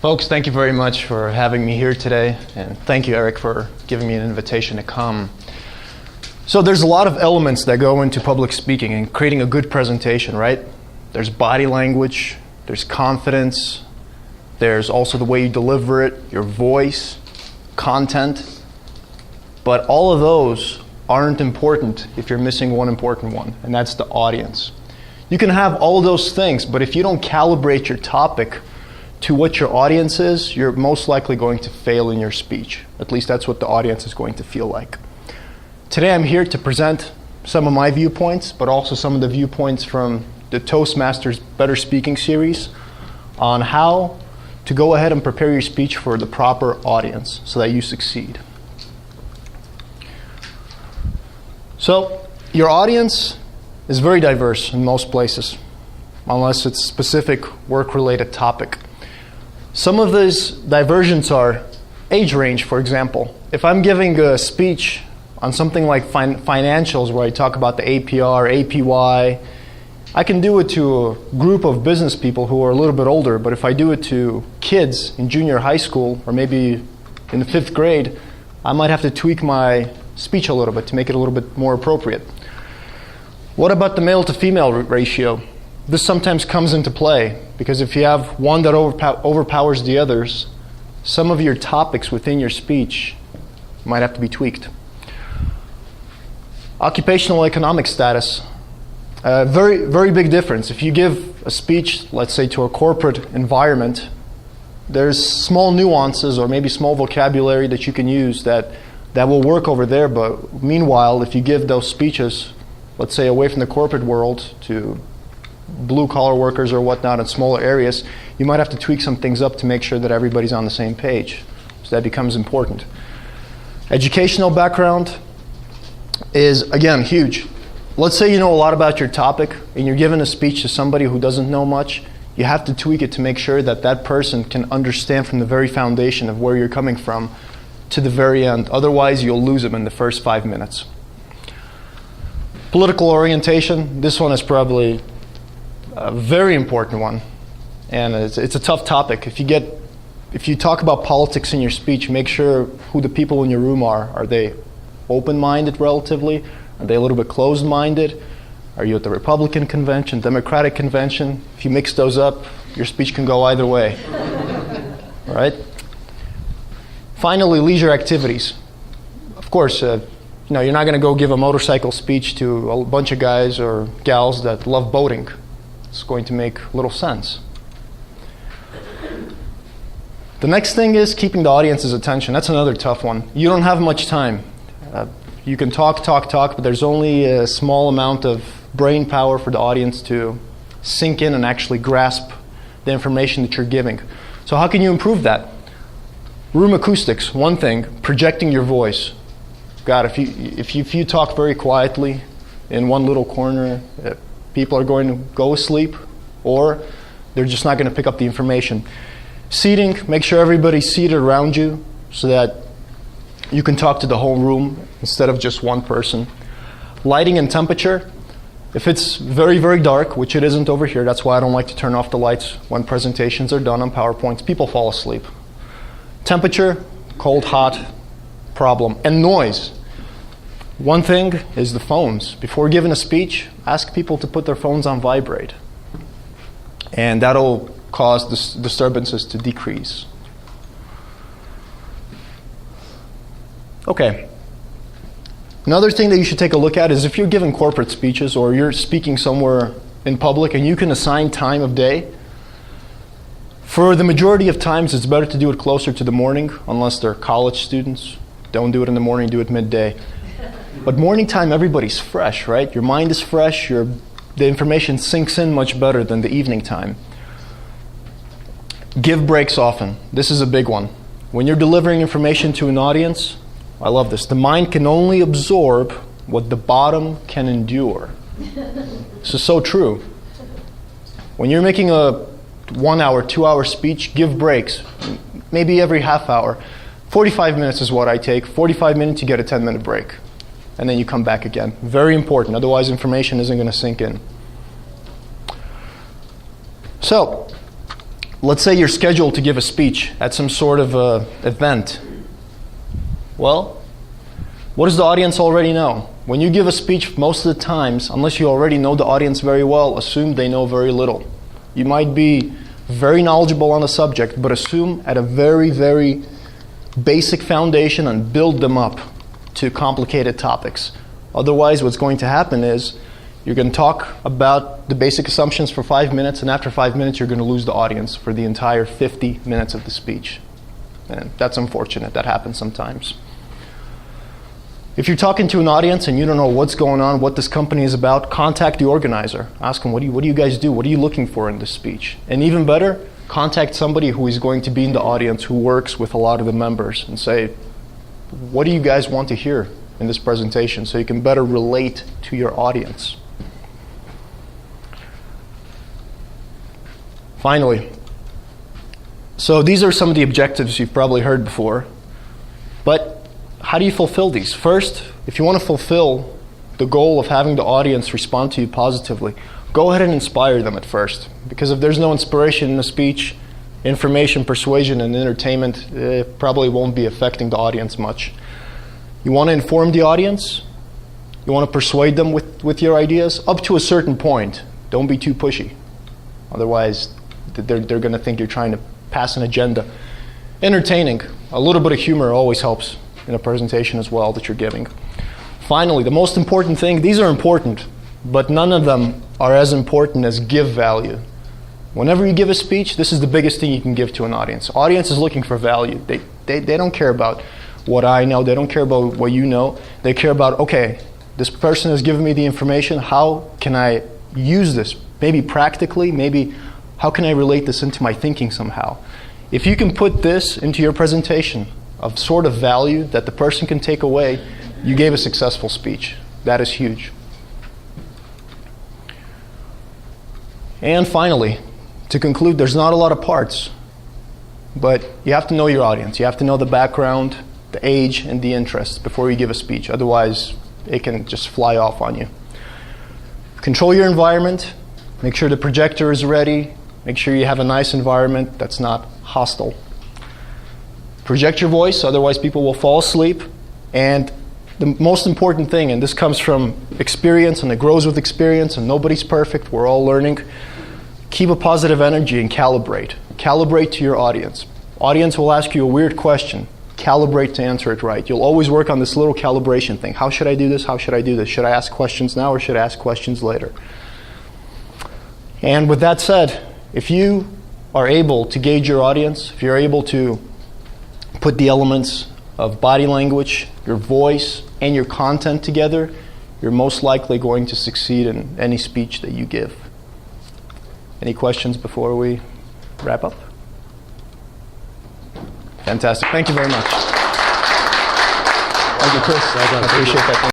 Folks, thank you very much for having me here today, and thank you, Eric, for giving me an invitation to come. So there's a lot of elements that go into public speaking and creating a good presentation, right? There's body language, there's confidence, there's also the way you deliver it, your voice, content, but all of those aren't important if you're missing one important one, and that's the audience. You can have all of those things, but if you don't calibrate your topic to what your audience is, you're most likely going to fail in your speech. At least that's what the audience is going to feel like. Today I'm here to present some of my viewpoints, but also some of the viewpoints from the Toastmasters Better Speaking series on how to go ahead and prepare your speech for the proper audience so that you succeed. So, your audience is very diverse in most places, unless it's a specific work-related topic. Some of these diversions are age range, for example. If I'm giving a speech on something like financials where I talk about the APR, APY, I can do it to a group of business people who are a little bit older, but if I do it to kids in junior high school or maybe in the 5th grade, I might have to tweak my speech a little bit to make it a little bit more appropriate. What about the male to female ratio? This sometimes comes into play because if you have one that overpowers the others, some of your topics within your speech might have to be tweaked. Occupational economic status. Very, very big difference. If you give a speech, let's say to a corporate environment, there's small nuances or maybe small vocabulary that you can use that will work over there, but meanwhile, if you give those speeches, let's say away from the corporate world to blue-collar workers or whatnot in smaller areas, you might have to tweak some things up to make sure that everybody's on the same page. So that becomes important. Educational background is, again, huge. Let's say you know a lot about your topic and you're giving a speech to somebody who doesn't know much. You have to tweak it to make sure that that person can understand from the very foundation of where you're coming from to the very end. Otherwise, you'll lose them in the first 5 minutes. Political orientation. This one is probably a very important one, and it's a tough topic. If you talk about politics in your speech, make sure who the people in your room are. Are they open-minded relatively? Are they a little bit closed-minded? Are you at the Republican convention, Democratic convention? If you mix those up, your speech can go either way. All right? Finally, leisure activities. Of course, you're not going to go give a motorcycle speech to a bunch of guys or gals that love boating. It's going to make little sense. The next thing is keeping the audience's attention. That's another tough one. You don't have much time. You can talk, but there's only a small amount of brain power for the audience to sink in and actually grasp the information that you're giving. So how can you improve that? Room acoustics, one thing. Projecting your voice. God, if you talk very quietly in one little corner, people are going to go asleep, or they're just not going to pick up the information. Seating, make sure everybody's seated around you so that you can talk to the whole room instead of just one person. Lighting and temperature. If it's very, very dark, which it isn't over here, that's why I don't like to turn off the lights when presentations are done on PowerPoints. People fall asleep. Temperature, cold, hot, problem. And noise. One thing is the phones. Before giving a speech, ask people to put their phones on vibrate. And that'll cause disturbances to decrease. Okay. Another thing that you should take a look at is if you're giving corporate speeches or you're speaking somewhere in public and you can assign time of day, for the majority of times it's better to do it closer to the morning, unless they're college students. Don't do it in the morning, do it midday. But morning time, everybody's fresh, right? Your mind is fresh, the information sinks in much better than the evening time. Give breaks often. This is a big one. When you're delivering information to an audience, I love this, the mind can only absorb what the bottom can endure. This is so true. When you're making a 1 hour, 2 hour speech, give breaks, maybe every half hour. 45 minutes is what I take. 45 minutes, you get a 10-minute break. And then you come back again. Very important, otherwise information isn't going to sink in. So, let's say you're scheduled to give a speech at some sort of event. Well, what does the audience already know? When you give a speech, most of the times, unless you already know the audience very well, assume they know very little. You might be very knowledgeable on a subject, but assume at a very, very basic foundation and build them up to complicated topics. Otherwise, what's going to happen is you're going to talk about the basic assumptions for 5 minutes, and after 5 minutes, you're going to lose the audience for the entire 50 minutes of the speech. And that's unfortunate. That happens sometimes. If you're talking to an audience and you don't know what's going on, what this company is about, contact the organizer. Ask them, what do you guys do? What are you looking for in this speech? And even better, contact somebody who is going to be in the audience who works with a lot of the members and say, what do you guys want to hear in this presentation, so you can better relate to your audience. Finally, so these are some of the objectives you've probably heard before, but how do you fulfill these? First, if you want to fulfill the goal of having the audience respond to you positively, go ahead and inspire them at first. Because if there's no inspiration in a speech, information, persuasion, and entertainment, it probably won't be affecting the audience much. You want to inform the audience. You want to persuade them with your ideas up to a certain point. Don't be too pushy. Otherwise, they're going to think you're trying to pass an agenda. Entertaining. A little bit of humor always helps in a presentation as well that you're giving. Finally, the most important thing, these are important, but none of them are as important as give value. Whenever you give a speech, this is the biggest thing you can give to an audience. Audience is looking for value. They don't care about what I know. They don't care about what you know. They care about, okay, this person has given me the information. How can I use this? Maybe practically, maybe how can I relate this into my thinking somehow? If you can put this into your presentation of sort of value that the person can take away, you gave a successful speech. That is huge. And finally, to conclude, there's not a lot of parts, but you have to know your audience. You have to know the background, the age, and the interests before you give a speech. Otherwise, it can just fly off on you. Control your environment. Make sure the projector is ready. Make sure you have a nice environment that's not hostile. Project your voice, otherwise people will fall asleep. And the most important thing, and this comes from experience and it grows with experience, and nobody's perfect, we're all learning. Keep a positive energy and calibrate. Calibrate to your audience. Audience will ask you a weird question. Calibrate to answer it right. You'll always work on this little calibration thing. How should I do this? How should I do this? Should I ask questions now or should I ask questions later? And with that said, if you are able to gauge your audience, if you're able to put the elements of body language, your voice, and your content together, you're most likely going to succeed in any speech that you give. Any questions before we wrap up? Fantastic. Thank you very much. Thank you, Chris. I appreciate that.